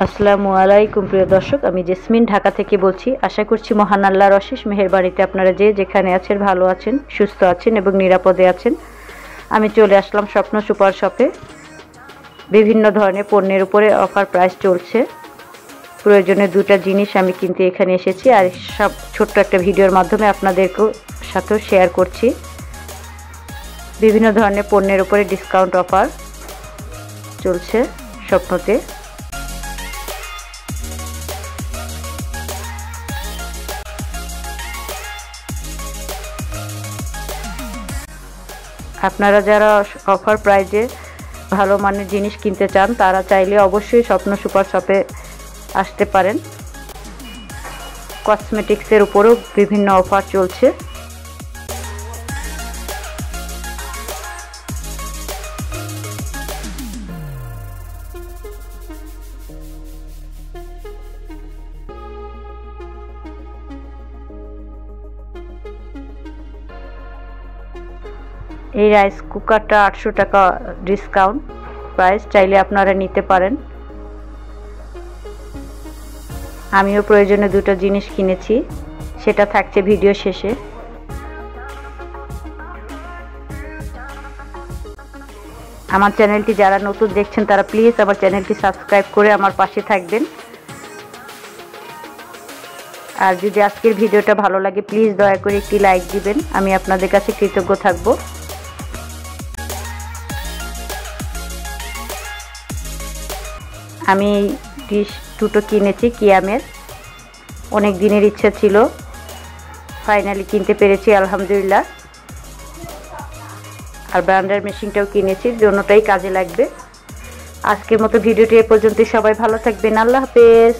আসসালামু আলাইকুম প্রিয় দর্শক, আমি জেসমিন ঢাকা থেকে বলছি। আশা করছি মহান আল্লাহর অশেষ মেহেরবানিতে আপনারা যে যেখানে আছেন ভালো আছেন, সুস্থ আছেন এবং নিরাপদে আছেন। আমি চলে আসলাম স্বপ্ন সুপার শপে। বিভিন্ন ধরনের পণ্যের উপরে অফার প্রাইস চলছে। প্রয়োজনীয় দুটো জিনিস আমি কিনতে এখানে এসেছি, আর সব ছোট্ট একটা ভিডিওর মাধ্যমে আপনাদেরকেও সাথে শেয়ার করছি। বিভিন্ন ধরনের পণ্যের উপরে ডিসকাউন্ট অফার চলছে স্বপ্নতে। আপনারা যারা অফার প্রাইজে ভালো মানের জিনিস কিনতে চান তারা চাইলে অবশ্যই স্বপ্ন সুপার শপে আসতে পারেন। কসমেটিক্সের উপরেও বিভিন্ন অফার চলছে। এই রাইস কুকারটা 800 টাকা ডিসকাউন্ট প্রাইস, চাইলে আপনারা নিতে পারেন। আমিও প্রয়োজনীয় দুটো জিনিস কিনেছি, সেটা থাকছে ভিডিও শেষে। আমার চ্যানেলটি যারা নতুন দেখছেন তারা প্লিজ আমার চ্যানেলটি সাবস্ক্রাইব করে আমার পাশে থাকবেন। আর যদি আজকের ভিডিওটা ভালো লাগে প্লিজ দয়া করে একটি লাইক দিবেন, আমি আপনাদের কাছে কৃতজ্ঞ থাকব। আমি এই ডিশ দুটো কিনেছি কিয়ামের, অনেক দিনের ইচ্ছা ছিল, ফাইনালি কিনতে পেরেছি আলহামদুলিল্লাহ। আর ব্লেন্ডার মেশিনটাও কিনেছি, দুটোটাই কাজে লাগবে। আজকের মতো ভিডিওটি এ পর্যন্তই। সবাই ভালো থাকবেন, আল্লাহ হাফেজ।